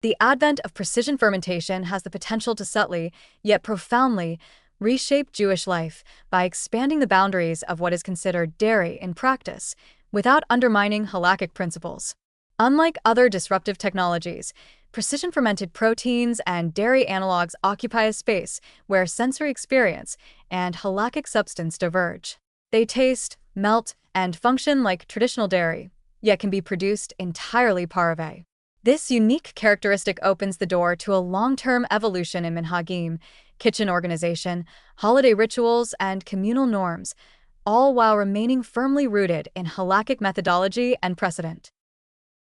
The advent of precision fermentation has the potential to subtly, yet profoundly, reshape Jewish life by expanding the boundaries of what is considered dairy in practice, without undermining halakhic principles. Unlike other disruptive technologies, precision fermented proteins and dairy analogs occupy a space where sensory experience and halakhic substance diverge. They taste, melt, and function like traditional dairy, yet can be produced entirely parve. This unique characteristic opens the door to a long-term evolution in minhagim, kitchen organization, holiday rituals, and communal norms, all while remaining firmly rooted in halakhic methodology and precedent.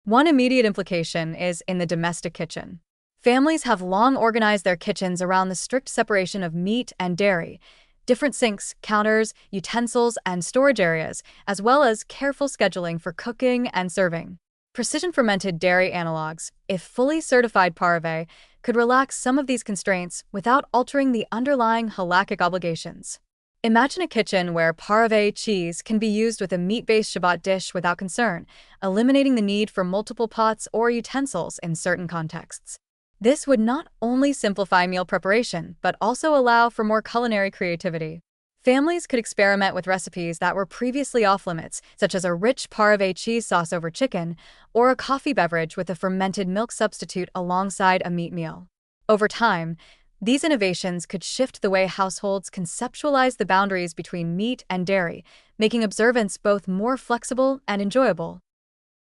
One immediate implication is in the domestic kitchen. Families have long organized their kitchens around the strict separation of meat and dairy, different sinks, counters, utensils, and storage areas, as well as careful scheduling for cooking and serving. Precision fermented dairy analogs, if fully certified parve, could relax some of these constraints without altering the underlying halakhic obligations. Imagine a kitchen where parve cheese can be used with a meat-based Shabbat dish without concern, eliminating the need for multiple pots or utensils in certain contexts. This would not only simplify meal preparation, but also allow for more culinary creativity. Families could experiment with recipes that were previously off-limits, such as a rich parve cheese sauce over chicken, or a coffee beverage with a fermented milk substitute alongside a meat meal. Over time, these innovations could shift the way households conceptualize the boundaries between meat and dairy, making observance both more flexible and enjoyable.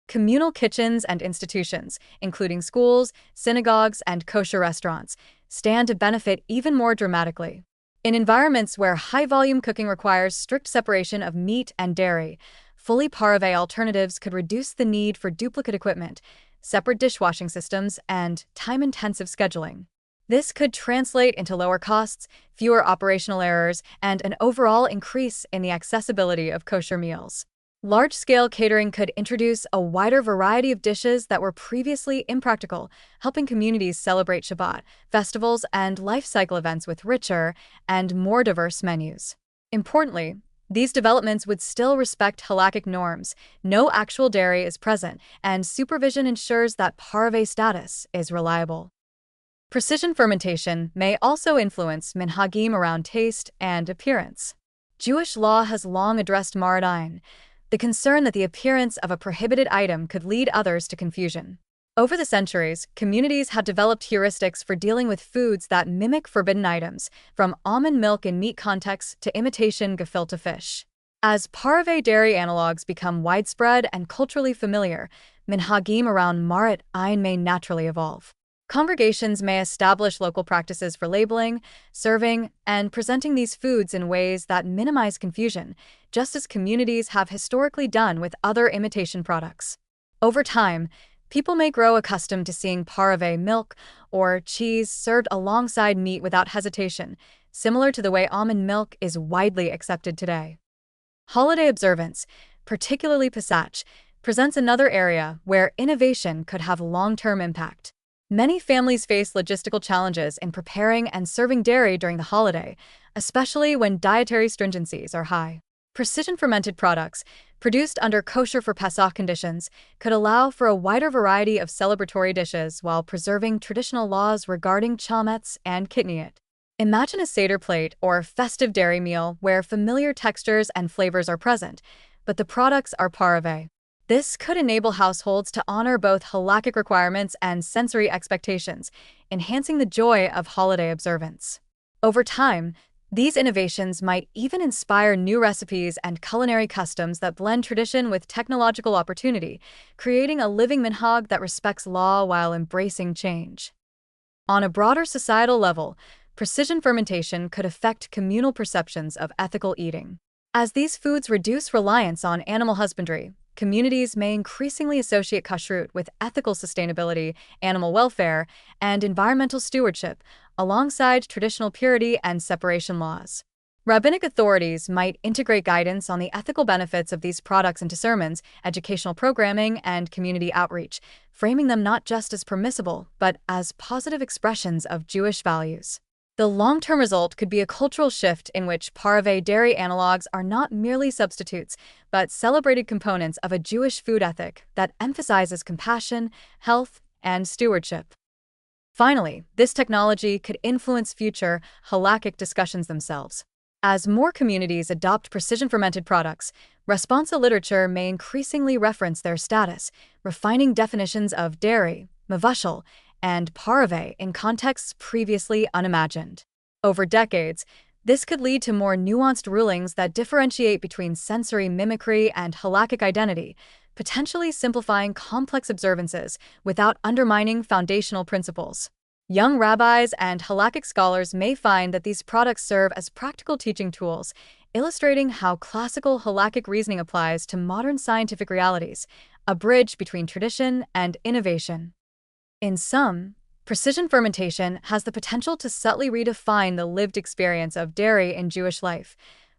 Communal kitchens and institutions, including schools, synagogues, and kosher restaurants, stand to benefit even more dramatically. In environments where high-volume cooking requires strict separation of meat and dairy, fully parve alternatives could reduce the need for duplicate equipment, separate dishwashing systems, and time-intensive scheduling. This could translate into lower costs, fewer operational errors, and an overall increase in the accessibility of kosher meals. Large-scale catering could introduce a wider variety of dishes that were previously impractical, helping communities celebrate Shabbat, festivals, and life cycle events with richer and more diverse menus. Importantly, these developments would still respect halakhic norms, no actual dairy is present, and supervision ensures that parve status is reliable. Precision fermentation may also influence minhagim around taste and appearance. Jewish law has long addressed maradin, the concern that the appearance of a prohibited item could lead others to confusion. Over the centuries, communities have developed heuristics for dealing with foods that mimic forbidden items, from almond milk in meat contexts to imitation gefilte fish. As parve dairy analogs become widespread and culturally familiar, minhagim around marat ayin may naturally evolve. Congregations may establish local practices for labeling, serving, and presenting these foods in ways that minimize confusion, just as communities have historically done with other imitation products. Over time, people may grow accustomed to seeing parve milk or cheese served alongside meat without hesitation, similar to the way almond milk is widely accepted today. Holiday observance, particularly Pesach, presents another area where innovation could have long-term impact. Many families face logistical challenges in preparing and serving dairy during the holiday, especially when dietary stringencies are high. Precision fermented products, produced under kosher for Pesach conditions, could allow for a wider variety of celebratory dishes while preserving traditional laws regarding chametz and kitniyot. Imagine a Seder plate or festive dairy meal where familiar textures and flavors are present, but the products are parve. This could enable households to honor both halakhic requirements and sensory expectations, enhancing the joy of holiday observance. Over time, these innovations might even inspire new recipes and culinary customs that blend tradition with technological opportunity, creating a living minhag that respects law while embracing change. On a broader societal level, precision fermentation could affect communal perceptions of ethical eating. As these foods reduce reliance on animal husbandry, communities may increasingly associate kashrut with ethical sustainability, animal welfare, and environmental stewardship, alongside traditional purity and separation laws. Rabbinic authorities might integrate guidance on the ethical benefits of these products into sermons, educational programming, and community outreach, framing them not just as permissible, but as positive expressions of Jewish values. The long-term result could be a cultural shift in which parve dairy analogs are not merely substitutes, but celebrated components of a Jewish food ethic that emphasizes compassion, health, and stewardship. Finally, this technology could influence future halakhic discussions themselves. As more communities adopt precision-fermented products, responsa literature may increasingly reference their status, refining definitions of dairy, mavashal, and parve in contexts previously unimagined. Over decades, this could lead to more nuanced rulings that differentiate between sensory mimicry and halakhic identity, potentially simplifying complex observances without undermining foundational principles. Young rabbis and halakhic scholars may find that these products serve as practical teaching tools, illustrating how classical halakhic reasoning applies to modern scientific realities, a bridge between tradition and innovation. In sum, precision fermentation has the potential to subtly redefine the lived experience of dairy in Jewish life,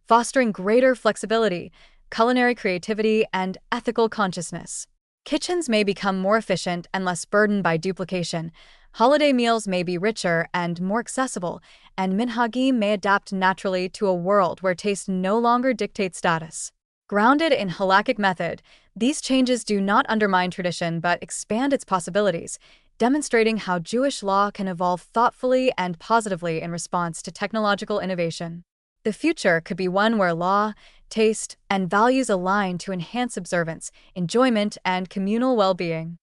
fostering greater flexibility, culinary creativity, and ethical consciousness. Kitchens may become more efficient and less burdened by duplication, holiday meals may be richer and more accessible, and minhagim may adapt naturally to a world where taste no longer dictates status. Grounded in halakhic method, these changes do not undermine tradition but expand its possibilities, demonstrating how Jewish law can evolve thoughtfully and positively in response to technological innovation. The future could be one where law, taste, and values align to enhance observance, enjoyment, and communal well-being.